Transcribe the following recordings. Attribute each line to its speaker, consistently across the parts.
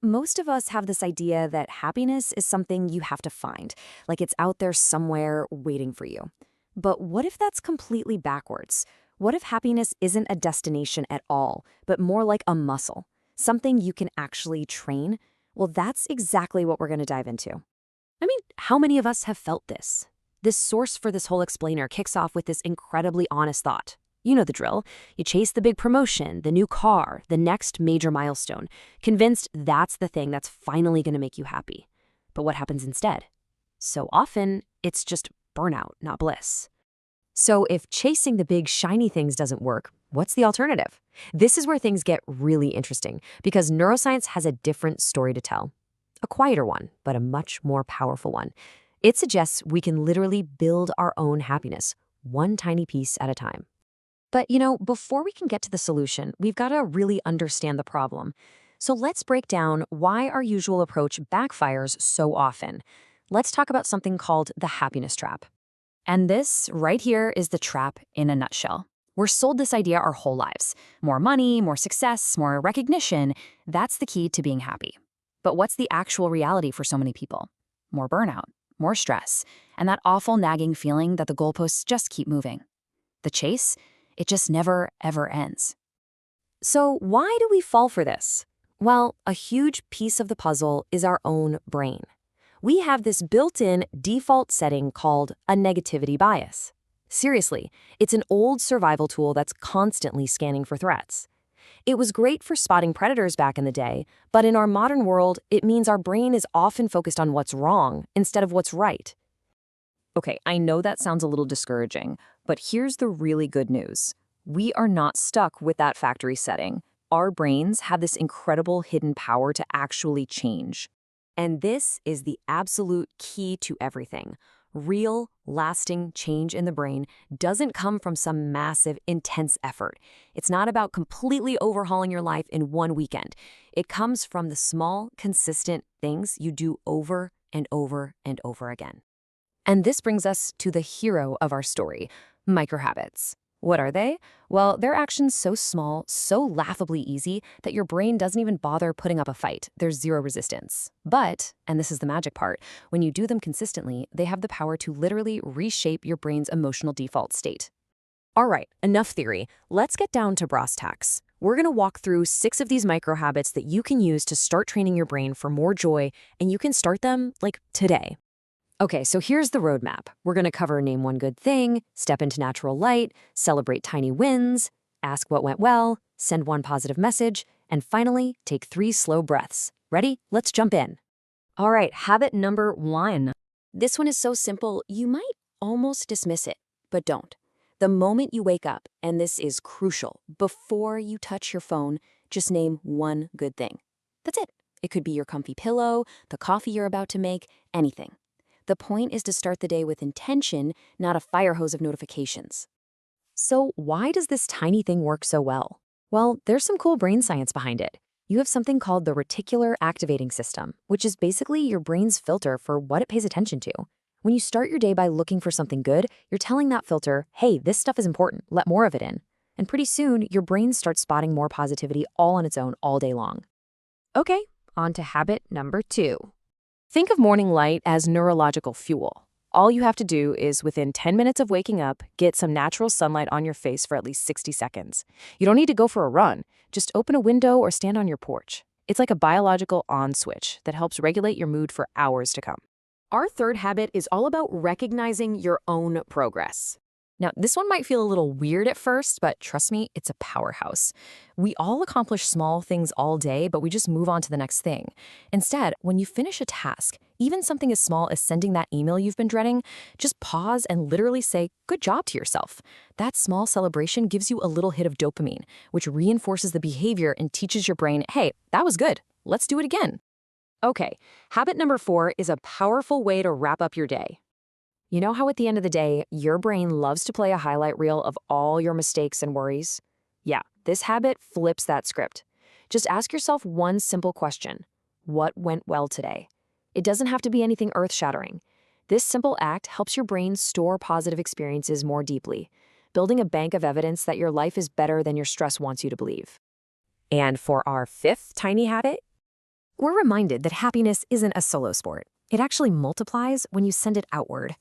Speaker 1: Most of us have this idea that happiness is something you have to find, like it's out there somewhere waiting for you. But what if that's completely backwards? What if happiness isn't a destination at all, but more like a muscle, something you can actually train? Well, that's exactly what we're going to dive into. How many of us have felt this? This source for this whole explainer kicks off with this incredibly honest thought. You know the drill. You chase the big promotion, the new car, the next major milestone, convinced that's the thing that's finally going to make you happy. But what happens instead? So often, it's just burnout, not bliss. So if chasing the big shiny things doesn't work, what's the alternative? This is where things get really interesting because neuroscience has a different story to tell. A quieter one, but a much more powerful one. It suggests we can literally build our own happiness, one tiny piece at a time. But before we can get to the solution, we've got to really understand the problem. So let's break down why our usual approach backfires so often. Let's talk about something called the happiness trap. And this right here is the trap in a nutshell. We're sold this idea our whole lives. More money, more success, more recognition, that's the key to being happy. But what's the actual reality for so many people? More burnout, more stress, and that awful nagging feeling that the goalposts just keep moving. The chase? It just never, ever ends. So why do we fall for this? Well, a huge piece of the puzzle is our own brain. We have this built-in default setting called a negativity bias. Seriously, it's an old survival tool that's constantly scanning for threats. It was great for spotting predators back in the day, but in our modern world, it means our brain is often focused on what's wrong instead of what's right. Okay, I know that sounds a little discouraging, but here's the really good news. We are not stuck with that factory setting. Our brains have this incredible hidden power to actually change. And this is the absolute key to everything. Real, lasting change in the brain doesn't come from some massive, intense effort. It's not about completely overhauling your life in one weekend. It comes from the small, consistent things you do over and over and over again. And this brings us to the hero of our story, microhabits. What are they? Well, they're actions so small, so laughably easy, that your brain doesn't even bother putting up a fight. There's zero resistance. But, and this is the magic part, when you do them consistently, they have the power to literally reshape your brain's emotional default state. All right, enough theory. Let's get down to brass tacks. We're going to walk through 6 of these microhabits that you can use to start training your brain for more joy, and you can start them, today. Okay, so here's the roadmap. We're going to cover name one good thing, step into natural light, celebrate tiny wins, ask what went well, send one positive message, and finally, take 3 slow breaths. Ready? Let's jump in. All right, habit number 1. This one is so simple, you might almost dismiss it, but don't. The moment you wake up, and this is crucial, before you touch your phone, just name one good thing. That's it. It could be your comfy pillow, the coffee you're about to make, anything. The point is to start the day with intention, not a fire hose of notifications. So why does this tiny thing work so well? Well, there's some cool brain science behind it. You have something called the reticular activating system, which is basically your brain's filter for what it pays attention to. When you start your day by looking for something good, you're telling that filter, hey, this stuff is important, let more of it in. And pretty soon, your brain starts spotting more positivity all on its own all day long. Okay, on to habit number 2. Think of morning light as neurological fuel. All you have to do is, within 10 minutes of waking up, get some natural sunlight on your face for at least 60 seconds. You don't need to go for a run. Just open a window or stand on your porch. It's like a biological on switch that helps regulate your mood for hours to come. Our third habit is all about recognizing your own progress. Now, this one might feel a little weird at first, but trust me, it's a powerhouse. We all accomplish small things all day, but we just move on to the next thing. Instead, when you finish a task, even something as small as sending that email you've been dreading, just pause and literally say, good job to yourself. That small celebration gives you a little hit of dopamine, which reinforces the behavior and teaches your brain, hey, that was good. Let's do it again. Okay, habit number 4 is a powerful way to wrap up your day. You know how at the end of the day, your brain loves to play a highlight reel of all your mistakes and worries? Yeah, this habit flips that script. Just ask yourself one simple question. What went well today? It doesn't have to be anything earth-shattering. This simple act helps your brain store positive experiences more deeply, building a bank of evidence that your life is better than your stress wants you to believe. And for our 5th tiny habit, We're reminded that happiness isn't a solo sport. It actually multiplies when you send it outward.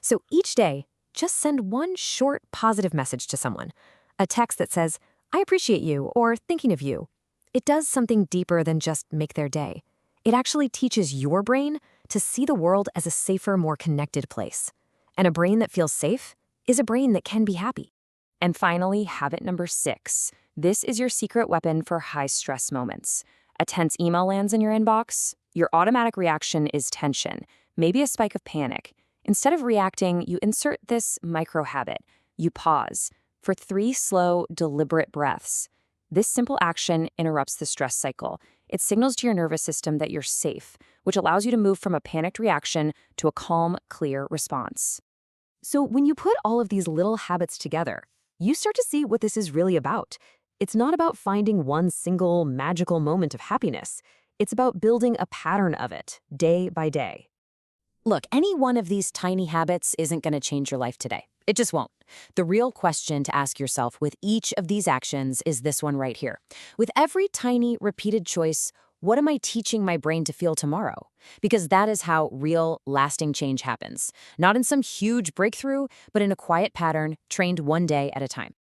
Speaker 1: So each day, just send one short positive message to someone. A text that says, "I appreciate you," or "thinking of you." It does something deeper than just make their day. It actually teaches your brain to see the world as a safer, more connected place. And a brain that feels safe is a brain that can be happy. And finally, habit number 6. This is your secret weapon for high-stress moments. A tense email lands in your inbox. Your automatic reaction is tension, maybe a spike of panic. Instead of reacting, you insert this micro habit. You pause for 3 slow, deliberate breaths. This simple action interrupts the stress cycle. It signals to your nervous system that you're safe, which allows you to move from a panicked reaction to a calm, clear response. So when you put all of these little habits together, you start to see what this is really about. It's not about finding one single magical moment of happiness. It's about building a pattern of it, day by day. Look, any one of these tiny habits isn't going to change your life today. It just won't. The real question to ask yourself with each of these actions is this one right here. With every tiny, repeated choice, what am I teaching my brain to feel tomorrow? Because that is how real, lasting change happens. Not in some huge breakthrough, but in a quiet pattern trained one day at a time.